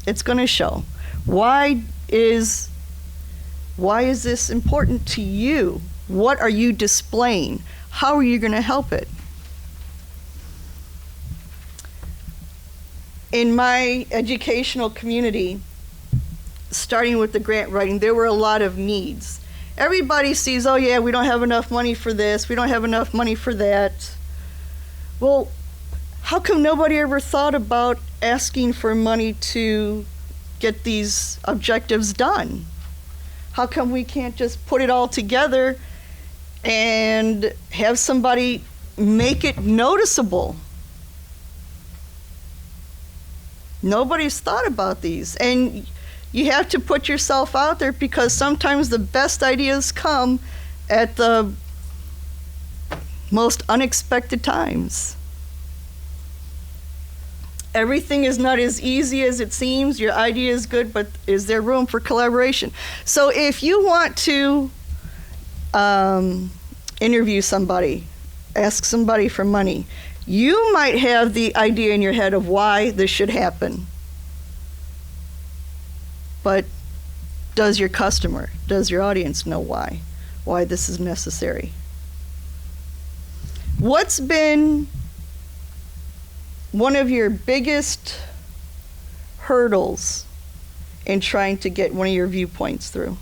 It's going to show. Why is this important to you? What are you displaying? How are you going to help it? In my educational community, starting with the grant writing, there were a lot of needs. Everybody sees, oh yeah, we don't have enough money for this, we don't have enough money for that. Well, how come nobody ever thought about asking for money to get these objectives done? How come we can't just put it all together and have somebody make it noticeable? Nobody's thought about these. And you have to put yourself out there, because sometimes the best ideas come at the most unexpected times. Everything is not as easy as it seems. Your idea is good, but is there room for collaboration? So if you want to interview somebody, ask somebody for money, you might have the idea in your head of why this should happen. But does your customer, does your audience know why this is necessary? What's been one of your biggest hurdles in trying to get one of your viewpoints through?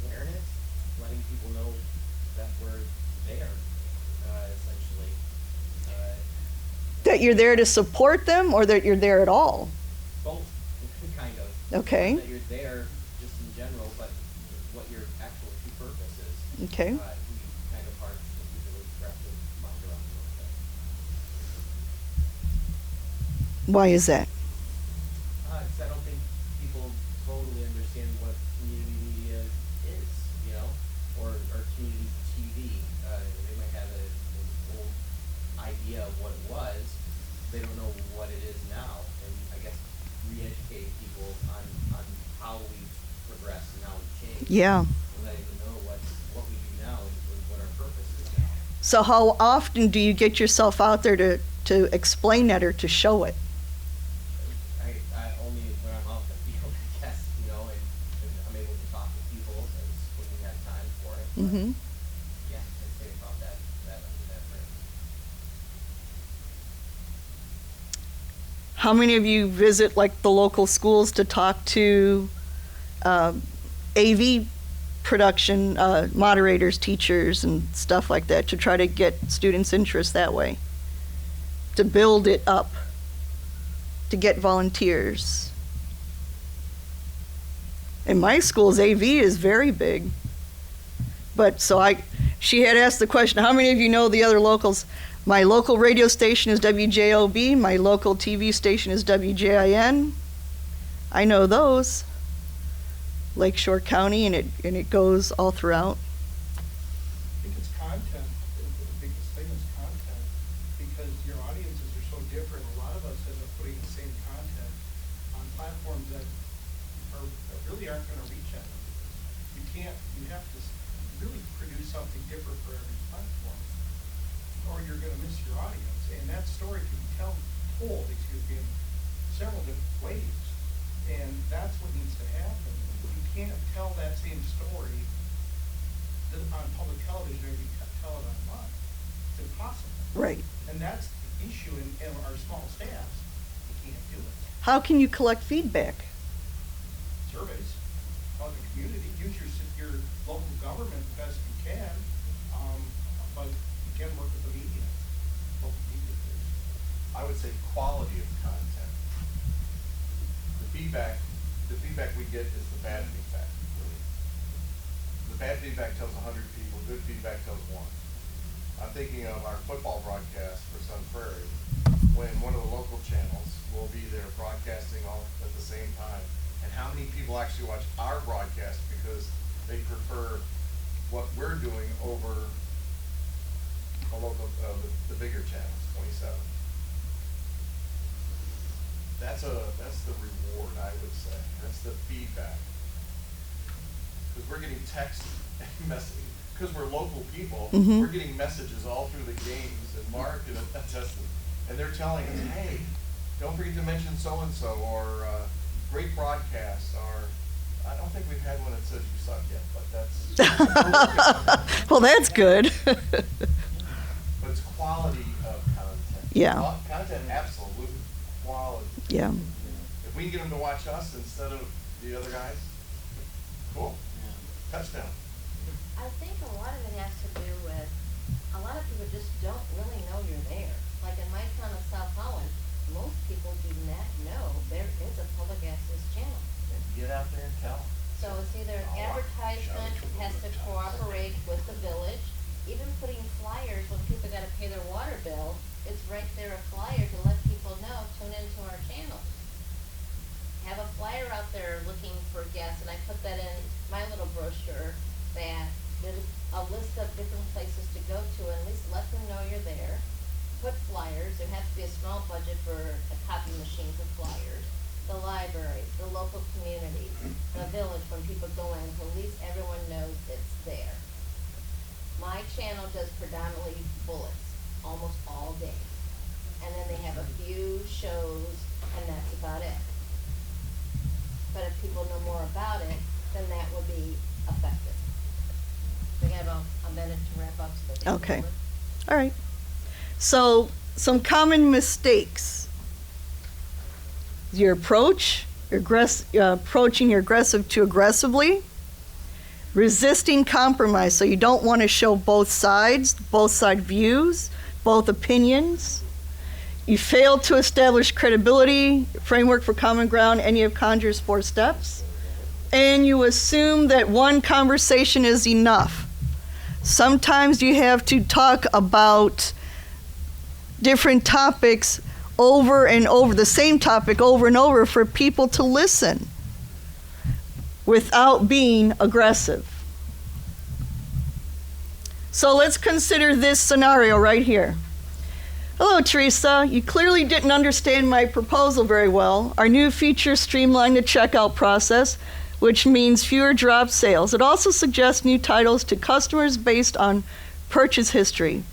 Awareness, letting people know that we're there, essentially. That you're there to support them, or that you're there at all? Both, kind of. Okay. That you're there just in general, but what your actual true purpose is. Okay. Kind of hard to usually wrap your mind around a little bit. Why is that? 'Cause I don't think people totally understand what community media is idea of what it was. They don't know what it is now, and I guess re-educating people on how we progress and how we change. Yeah. And letting them know what we do now and what our purpose is now. So how often do you get yourself out there to explain that or to show it? I only when I'm out in the field, I guess, you know, and I'm able to talk to people and when we have time for it. But, Mm-hmm. yeah, I'd say about that range. How many of you visit like the local schools to talk to AV production moderators, teachers, and stuff like that to try to get students' interest that way? To build it up, to get volunteers. In my schools, AV is very big. But she had asked the question, how many of you know the other locals? My local radio station is WJOB, my local TV station is WJIN. I know those. Lakeshore County, and it goes all throughout. I think it's content. The biggest thing is content, because your audiences are so different. A lot of us end up putting the same content on platforms that really aren't going to reach out. You have to really produce something different for every platform, or you're going to miss your audience. And that story can be told in several different ways. And that's what needs to happen. You can't tell that same story on public television or you tell it online. It's impossible. Right. And that's the issue in our small staffs. You can't do it. How can you collect feedback? Surveys of the community. Use your local government the best you can. But you can work with the media. Local media. I would say quality of content. The feedback we get is the bad feedback. The bad feedback tells 100 people, good feedback tells one. I'm thinking of our football broadcast for Sun Prairie, when one of the local channels will be there broadcasting all at the same time. And how many people actually watch our broadcast because they prefer what we're doing over a local, the bigger channels, 27. That's the reward, I would say. That's the feedback. Because we're getting text messages. Because we're local people, Mhm. we're getting messages all through the games, and Mark and attested, and they're telling us, hey, don't forget to mention so-and-so, or great broadcast, or I don't think we've had one that says you suck yet, but that's... Well, that's good. But it's quality of content. Yeah. Content, absolute quality. Yeah. If we can get them to watch us instead of the other guys, cool. Touchdown. I think a lot of it has to do with, a lot of people just don't really know you're there. Like in my town of South Holland, most people do not know there is a public access channel. Get out there and tell them. So it's either an advertisement has to cooperate with the village, even putting flyers when people gotta pay their water bill, it's right there a flyer to let people know, tune into our channel. Have a flyer out there looking for guests, and I put that in my little brochure, that there's a list of different places to go to, and at least let them know you're there. Put flyers, there has to be a small budget for a copy machine for flyers. The library, the local community, the village, when people go in, at least everyone knows it's there. My channel does predominantly bullets, almost all day. And then they have a few shows, and that's about it. But if people know more about it, then that will be effective. We have a minute to wrap up. So they Okay. can over. All right. So, some common mistakes. Your approach, approaching your aggressive too aggressively. Resisting compromise, so you don't want to show both sides, both side views, both opinions. You fail to establish credibility, framework for common ground, any of Conjure's 4 steps. And you assume that one conversation is enough. Sometimes you have to talk about different topics over and over, the same topic over and over for people to listen without being aggressive. So let's consider this scenario right here. Hello, Teresa. You clearly didn't understand my proposal very well. Our new feature streamlined the checkout process, which means fewer drop sales. It also suggests new titles to customers based on purchase history.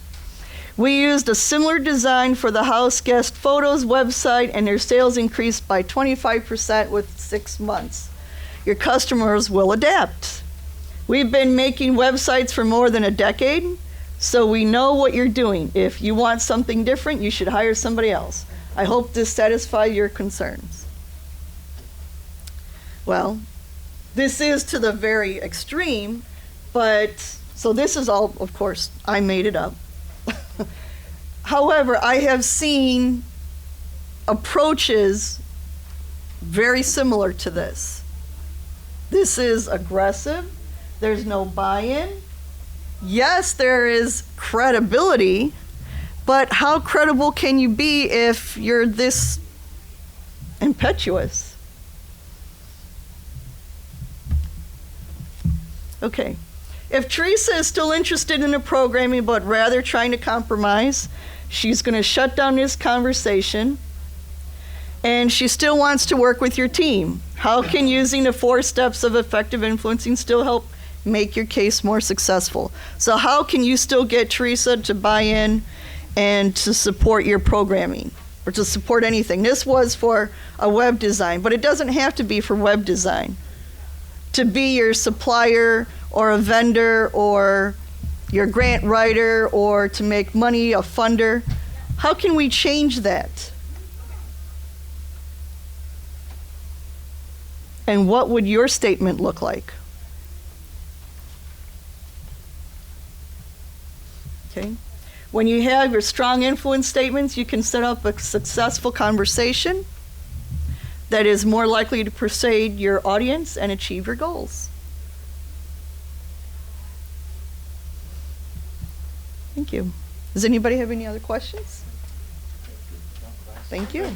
We used a similar design for the house guest photos website, and their sales increased by 25% with 6 months. Your customers will adapt. We've been making websites for more than a decade, so we know what you're doing. If you want something different, you should hire somebody else. I hope this satisfies your concerns. Well, this is to the very extreme, but, so this is all, of course, I made it up. However, I have seen approaches very similar to this. This is aggressive. There's no buy-in. Yes, there is credibility, but how credible can you be if you're this impetuous? Okay. If Teresa is still interested in the programming but rather trying to compromise, she's going to shut down this conversation, and she still wants to work with your team. How can using the 4 steps of effective influencing still help make your case more successful? So how can you still get Teresa to buy in and to support your programming or to support anything? This was for a web design, but it doesn't have to be for web design. To be your supplier or a vendor or your grant writer or to make money, a funder. How can we change that? And what would your statement look like? Okay. When you have your strong influence statements, you can set up a successful conversation that is more likely to persuade your audience and achieve your goals. Thank you. Does anybody have any other questions? Thank you.